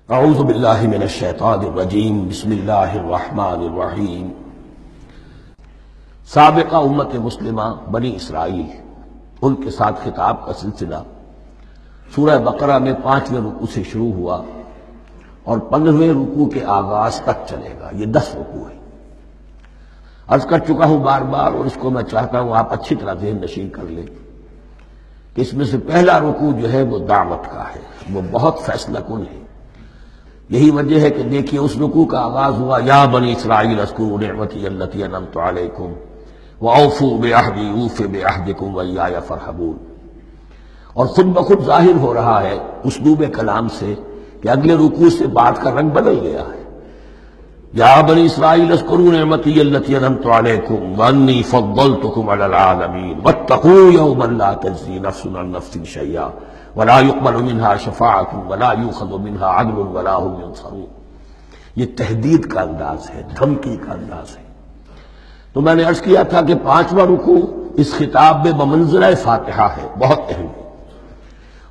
اعوذ باللہ من الشیطان الرجیم بسم اللہ الرحمن الرحیم۔ سابقہ امت مسلمہ بنی اسرائیل، ان کے ساتھ خطاب کا سلسلہ سورہ بقرہ میں 5ویں رکوع سے شروع ہوا اور 15ویں رکوع کے آغاز تک چلے گا۔ یہ 10 رکوع ہے۔ عرض کر چکا ہوں بار بار، اور اس کو میں چاہتا ہوں آپ اچھی طرح ذہن نشین کر لیں کہ اس میں سے پہلا رکوع جو ہے وہ دعوت کا ہے، وہ بہت فیصلہ کن ہے۔ یہی وجہ ہے کہ دیکھیے اس رکوع کا آغاز ہوا یا بنی اسرائیل اذکروا نعمتی التی انعمت علیکم واوفوا بعہدی اوف بعہدکم وایای فارہبون، اور خود بخود ظاہر ہو رہا ہے اسلوب کلام سے کہ اگلے رکوع سے بات کا رنگ بدل گیا ہے۔ یا بنی اسرائیل اذکروا نعمتی التی انعمت علیکم وانی فضلتکم علی العالمین واتقوا یوما لا تجزی نفس عن نفس شیئا ولا يقبل منها شفاعة ولا يؤخذ منها عدل ولا هم ينصرون۔ یہ تہدید کا انداز ہے، دھمکی کا انداز ہے۔ تو میں نے عرض کیا تھا کہ 5واں رکوع اس خطاب میں بمنزلہ فاتحہ ہے، بہت اہم ہے،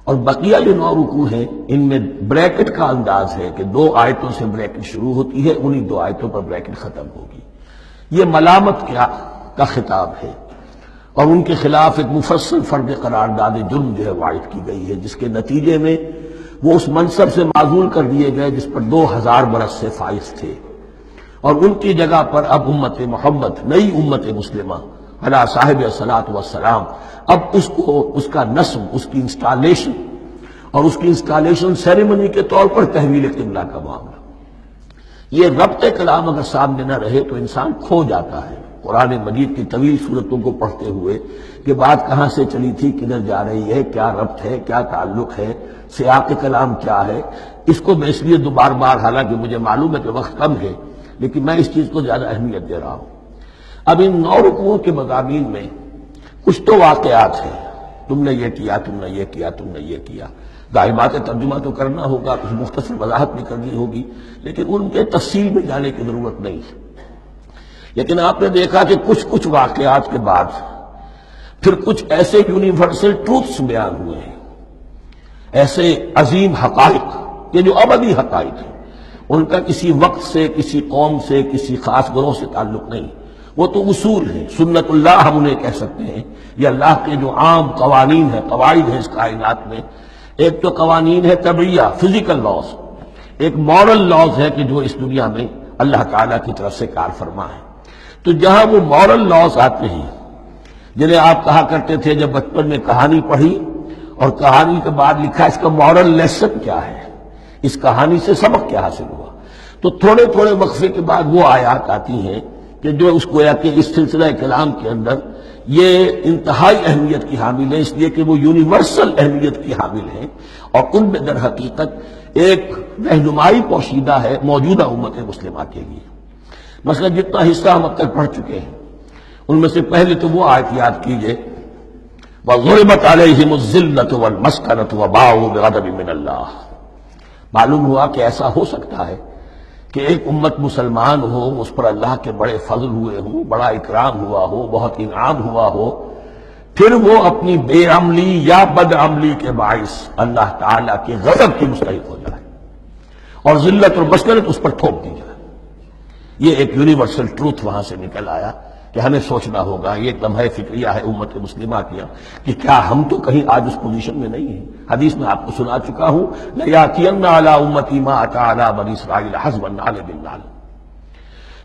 اور بقیہ جو 9 رکوع ہیں ان میں بریکٹ کا انداز ہے کہ 2 آیتوں سے بریکٹ شروع ہوتی ہے، انہی 2 آیتوں پر بریکٹ ختم ہوگی۔ یہ ملامت کا خطاب ہے، اور ان کے خلاف ایک مفصل فرد قرارداد جرم جو ہے وارد کی گئی ہے، جس کے نتیجے میں وہ اس منصب سے معزول کر دیے گئے جس پر 2000 برس سے فائز تھے، اور ان کی جگہ پر اب امت محمد، نئی امت مسلمہ علی صاحب الصلاۃ والسلام، اب اس کا نصب، اس کی انسٹالیشن اور اس کی انسٹالیشن سیریمنی کے طور پر تحویل قبلہ کا معاملہ۔ یہ ربط کلام اگر سامنے نہ رہے تو انسان کھو جاتا ہے قرآن مجید کی طویل صورتوں کو پڑھتے ہوئے کہ بات کہاں سے چلی تھی، کدھر جا رہی ہے، کیا ربط ہے، کیا تعلق ہے، سیاق کلام کیا ہے۔ اس کو میں اس لیے بار بار، حالانکہ مجھے معلوم ہے کہ وقت کم ہے، لیکن میں اس چیز کو زیادہ اہمیت دے رہا ہوں۔ اب ان 9 رکوعوں کے مضامین میں کچھ تو واقعات ہیں، تم نے یہ کیا، تم نے یہ کیا، تم نے یہ کیا۔ ظاہر بات ہے ترجمہ تو کرنا ہوگا، کچھ مختصر وضاحت بھی کرنی ہوگی، لیکن ان کے تفصیل میں جانے کی ضرورت نہیں ہے۔ لیکن آپ نے دیکھا کہ کچھ واقعات کے بعد پھر کچھ ایسے یونیورسل ٹروتھس بیان ہوئے ہیں، ایسے عظیم حقائق کہ جو ابدی حقائق ہیں، ان کا کسی وقت سے، کسی قوم سے، کسی خاص گروہ سے تعلق نہیں، وہ تو اصول ہیں، سنت اللہ ہم انہیں کہہ سکتے ہیں۔ یہ اللہ کے جو عام قوانین ہیں، قواعد ہیں اس کائنات میں۔ ایک تو قوانین ہے طبعیہ، فزیکل لاز، ایک مورل لاز ہے کہ جو اس دنیا میں اللہ تعالیٰ کی طرف سے کار فرما ہے۔ تو جہاں وہ مورل لاز آتے ہیں جنہیں آپ کہا کرتے تھے جب بچپن میں کہانی پڑھی اور کہانی کے بعد لکھا اس کا مورل لیسن کیا ہے، اس کہانی سے سبق کیا حاصل ہوا، تو تھوڑے تھوڑے وقفے کے بعد وہ آیات آتی ہیں کہ جو اس گویا کہ اس سلسلہ کلام کے اندر یہ انتہائی اہمیت کی حامل ہے، اس لیے کہ وہ یونیورسل اہمیت کی حامل ہیں، اور ان میں در حقیقت ایک رہنمائی پوشیدہ ہے موجودہ امت مسلمہ کے لیے۔ مثلا جتنا حصہ ہم اب تک پڑھ چکے ہیں ان میں سے پہلے تو وہ آیت یاد کیجئے وَضُرِبَتْ عَلَيْهِمُ الذِّلَّةُ وَالْمَسْكَنَةُ وَبَاءُوا بِغَضَبٍ مِّنَ اللَّهِ۔ معلوم ہوا کہ ایسا ہو سکتا ہے کہ ایک امت مسلمان ہو، اس پر اللہ کے بڑے فضل ہوئے ہوں، بڑا اکرام ہوا ہو، بہت انعام ہوا ہو، پھر وہ اپنی بے عملی یا بد عملی کے باعث اللہ تعالیٰ کے غضب کی مستحق ہو جائے اور ذلت اور مسکنت اس پر تھوپ دی جائے۔ یہ ایک یونیورسل ٹروتھ وہاں سے نکل آیا کہ ہمیں سوچنا ہوگا، یہ ایک لمحہ فکریہ ہے امت مسلمہ کیا کہ کیا ہم تو کہیں آج اس پوزیشن میں نہیں ہیں۔ حدیث میں آپ کو سنا چکا ہوں لَيَأْتِيَنَّ عَلَىٰ أُمَّتِي مَا أَتَىٰ عَلَىٰ بَنِي إِسْرَائِيلَ حَسْبَ النَّعْلِ بِالنَّعْلِ۔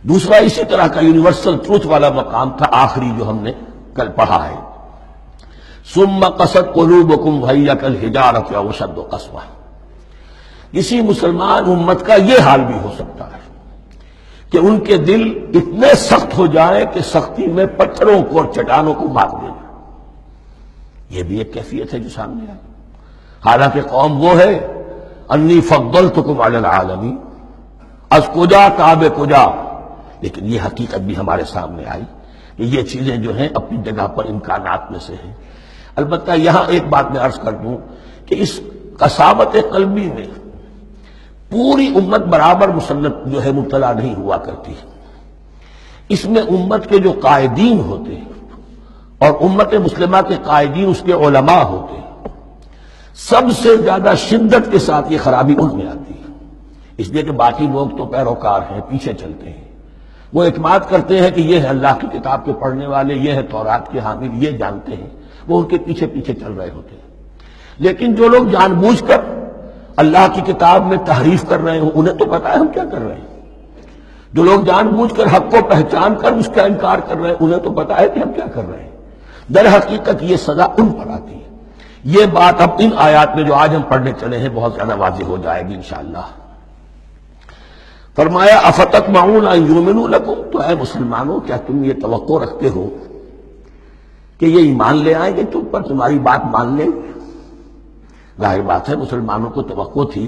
دوسرا اسی طرح کا یونیورسل ٹروتھ والا مقام تھا آخری جو ہم نے کل پڑھا ہے، ثُمَّ قَسَتْ قُلُوبُكُمْ وَهِيَ كَالْحِجَارَةِ أَوْ أَشَدُّ قَسْوَةً۔ کسی مسلمان امت کا یہ حال بھی ہو سکتا ہے کہ ان کے دل اتنے سخت ہو جائیں کہ سختی میں پتھروں کو اور چٹانوں کو مار دیں۔ یہ بھی ایک کیفیت ہے جو سامنے آئی، حالانکہ قوم وہ ہے انی فضلتکم علی العالمین، از کجا کعب کجا، لیکن یہ حقیقت بھی ہمارے سامنے آئی کہ یہ چیزیں جو ہیں اپنی جگہ پر امکانات میں سے ہیں۔ البتہ یہاں ایک بات میں عرض کر دوں کہ اس قساوت قلبی میں پوری امت برابر مسلط جو ہے مبتلا نہیں ہوا کرتی، اس میں امت کے جو قائدین ہوتے ہیں اور امت مسلمہ کے قائدین اس کے علماء ہوتے ہیں، سب سے زیادہ شدت کے ساتھ یہ خرابی ان میں آتی ہے۔ اس لیے کہ باقی لوگ تو پیروکار ہیں، پیچھے چلتے ہیں، وہ اعتماد کرتے ہیں کہ یہ ہے اللہ کی کتاب کے پڑھنے والے، یہ ہے تورات کے حامل، یہ جانتے ہیں، وہ ان کے پیچھے پیچھے چل رہے ہوتے ہیں۔ لیکن جو لوگ جان بوجھ کر اللہ کی کتاب میں تحریف کر رہے ہوں، انہیں تو پتا ہے ہم کیا کر رہے ہیں۔ جو لوگ جان بوجھ کر حق کو پہچان کر اس کا انکار کر رہے ہیں، انہیں تو پتا ہے کہ ہم کیا کر رہے ہیں۔ در حقیقت یہ سزا ان پر آتی ہے۔ یہ بات اب ان آیات میں جو آج ہم پڑھنے چلے ہیں بہت زیادہ واضح ہو جائے گی انشاءاللہ۔ فرمایا افتطمعون ان یؤمنوا لکم، تو اے مسلمانوں کیا تم یہ توقع رکھتے ہو کہ یہ ایمان لے آئیں گے تم پر، تمہاری بات مان لیں گے؟ ظاہر بات ہے مسلمانوں کو توقع تھی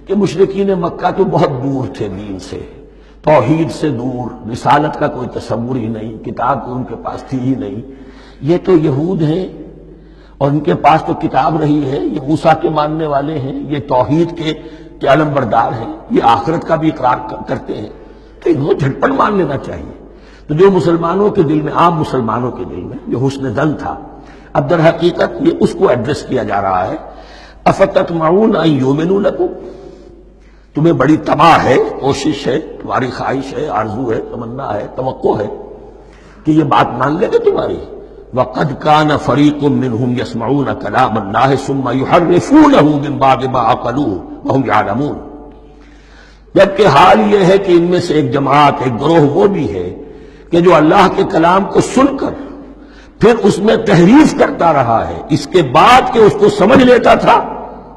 کہ مشرکین مکہ تو بہت دور تھے دین سے، توحید سے دور، رسالت کا کوئی تصور ہی نہیں، کتاب تو ان کے پاس تھی ہی نہیں۔ یہ تو یہود ہیں اور ان کے پاس تو کتاب رہی ہے، یہ موسیٰ کے ماننے والے ہیں، یہ توحید کے علم بردار ہیں، یہ آخرت کا بھی اقرار کرتے ہیں، تو انہوں جھٹپٹ مان لینا چاہیے۔ تو جو مسلمانوں کے دل میں، عام مسلمانوں کے دل میں جو حسن ظن تھا، اب در حقیقت یہ اس کو ایڈریس کیا جا رہا ہے۔ افتطمعون ان یؤمنوا لکم، تمہیں بڑی طمع ہے، کوشش ہے، تمہاری خواہش ہے، آرزو ہے، تمنا ہے، توقع ہے کہ یہ بات مان لے گے تمہاری۔ وَقَدْ كَانَ فَرِيقٌ مِّنْهُمْ يَسْمَعُونَ كَلَامَ اللَّهِ ثُمَّ يُحَرِّفُونَهُ مِن بَعْدِ مَا عَقَلُوهُ وَهُمْ يَعْلَمُونَ، جبکہ حال یہ ہے کہ ان میں سے ایک جماعت، ایک گروہ وہ بھی ہے کہ جو اللہ کے کلام کو سن کر پھر اس میں تحریف کرتا رہا ہے، اس کے بعد کہ اس کو سمجھ لیتا تھا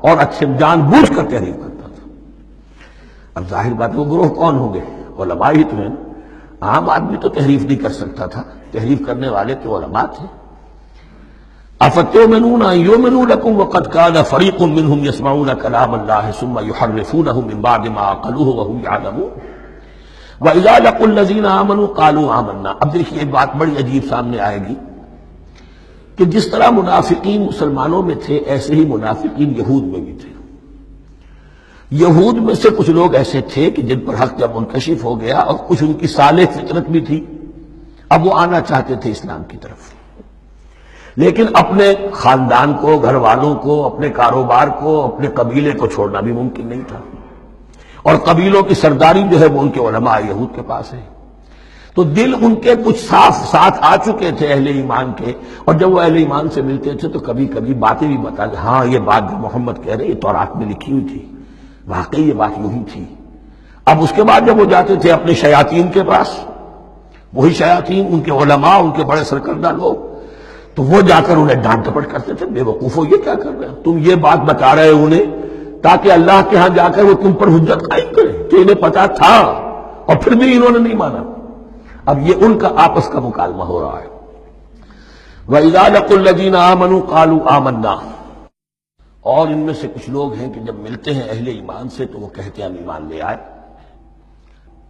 اور اچھے جان بوجھ کر تحریف کرتا تھا۔ اب ظاہر بات وہ گروہ کون ہوں گے؟ علماء ہی تو ہیں۔ عام آدمی تو تحریف نہیں کر سکتا تھا، تحریف کرنے والے تو علماء تھے۔ افتؤمنون ان یؤمنوا لکم وقد کان فریق منهم یسمعون کلام اللہ ثم یحرفونہ من بعد ما عقلوہ وهم یعلمون واذا لقوا الذین آمنوا قالوا آمنا۔ اب دیکھیے ایک بات بڑی عجیب سامنے آئے گی کہ جس طرح منافقین مسلمانوں میں تھے ایسے ہی منافقین یہود میں بھی تھے۔ یہود میں سے کچھ لوگ ایسے تھے کہ جن پر حق جب منکشف ہو گیا، اور کچھ ان کی صالح فطرت بھی تھی، اب وہ آنا چاہتے تھے اسلام کی طرف، لیکن اپنے خاندان کو، گھر والوں کو، اپنے کاروبار کو، اپنے قبیلے کو چھوڑنا بھی ممکن نہیں تھا، اور قبیلوں کی سرداری جو ہے وہ ان کے علماء یہود کے پاس ہے۔ تو دل ان کے کچھ صاف ساتھ آ چکے تھے اہل ایمان کے، اور جب وہ اہل ایمان سے ملتے تھے تو کبھی کبھی باتیں بھی بتا دیں، ہاں یہ بات جو محمد کہہ رہے یہ تورات میں لکھی ہوئی تھی، واقعی یہ بات یوں ہی تھی۔ اب اس کے بعد جب وہ جاتے تھے اپنے شیاطین کے پاس، وہی شیاطین ان کے علماء، ان کے بڑے سرکردہ لوگ، تو وہ جا کر انہیں ڈانٹ ڈپٹ کرتے تھے، بے وقوفو یہ کیا کر رہے ہیں تم، یہ بات بتا رہے ہو انہیں تاکہ اللہ کے ہاں جا کر وہ تم پر حجت قائم کرے کہ انہیں پتا تھا اور پھر بھی انہوں نے نہیں مانا۔ اب یہ ان کا آپس کا مکالمہ ہو رہا ہے۔ وَإِذَا لَقُوا الَّذِينَ آمَنُوا قَالُوا آمَنَّا، اور ان میں سے کچھ لوگ ہیں کہ جب ملتے ہیں اہل ایمان سے تو وہ کہتے ہیں ہم ایمان لے آئے۔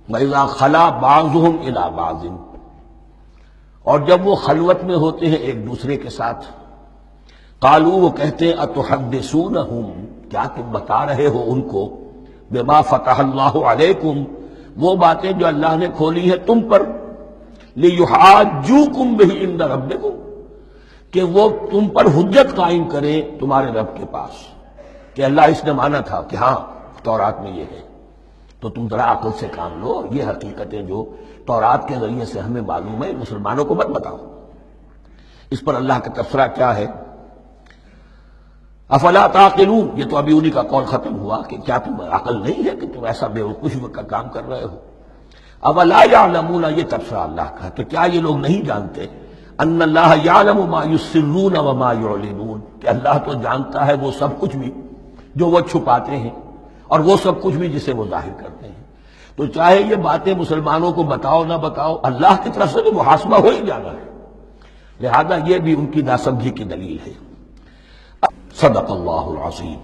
وَإِذَا خَلَا بَعْضُهُمْ إِلَىٰ بَعْضٍ، اور جب وہ خلوت میں ہوتے ہیں ایک دوسرے کے ساتھ، قالوا وہ کہتے ہیں اتحدثونہم، کیا تم بتا رہے ہو ان کو، بما فتح اللہ علیکم، وہ باتیں جو اللہ نے کھولی ہے تم پر، لیحاجوکم بہ عند ربکم، کہ وہ تم پر حجت قائم کرے تمہارے رب کے پاس، کہ اللہ اس نے مانا تھا کہ ہاں تورات میں یہ ہے، تو تم ذرا عقل سے کام لو، یہ حقیقتیں جو تورات کے ذریعے سے ہمیں معلوم ہے مسلمانوں کو مت بتاؤ۔ اس پر اللہ کا تبصرہ کیا ہے؟ افلا تعقلون، یہ تو ابھی انہی کا قول ختم ہوا کہ کیا تم عقل نہیں ہے کہ تم ایسا بے وقوفی کا کام کر رہے ہو؟ اولا یعلمون، یہ تبصرہ اللہ کا، تو کیا یہ لوگ نہیں جانتے ان اللہ یعلم ما یسرون وما یعلنون، کہ اللہ تو جانتا ہے وہ سب کچھ بھی جو وہ چھپاتے ہیں اور وہ سب کچھ بھی جسے وہ ظاہر کرتے ہیں۔ تو چاہے یہ باتیں مسلمانوں کو بتاؤ نہ بتاؤ، اللہ کی طرف سے تو محاسبہ ہو ہی جانا ہے، لہذا یہ بھی ان کی ناسمجھی کی دلیل ہے۔ صدق اللہ العظیم۔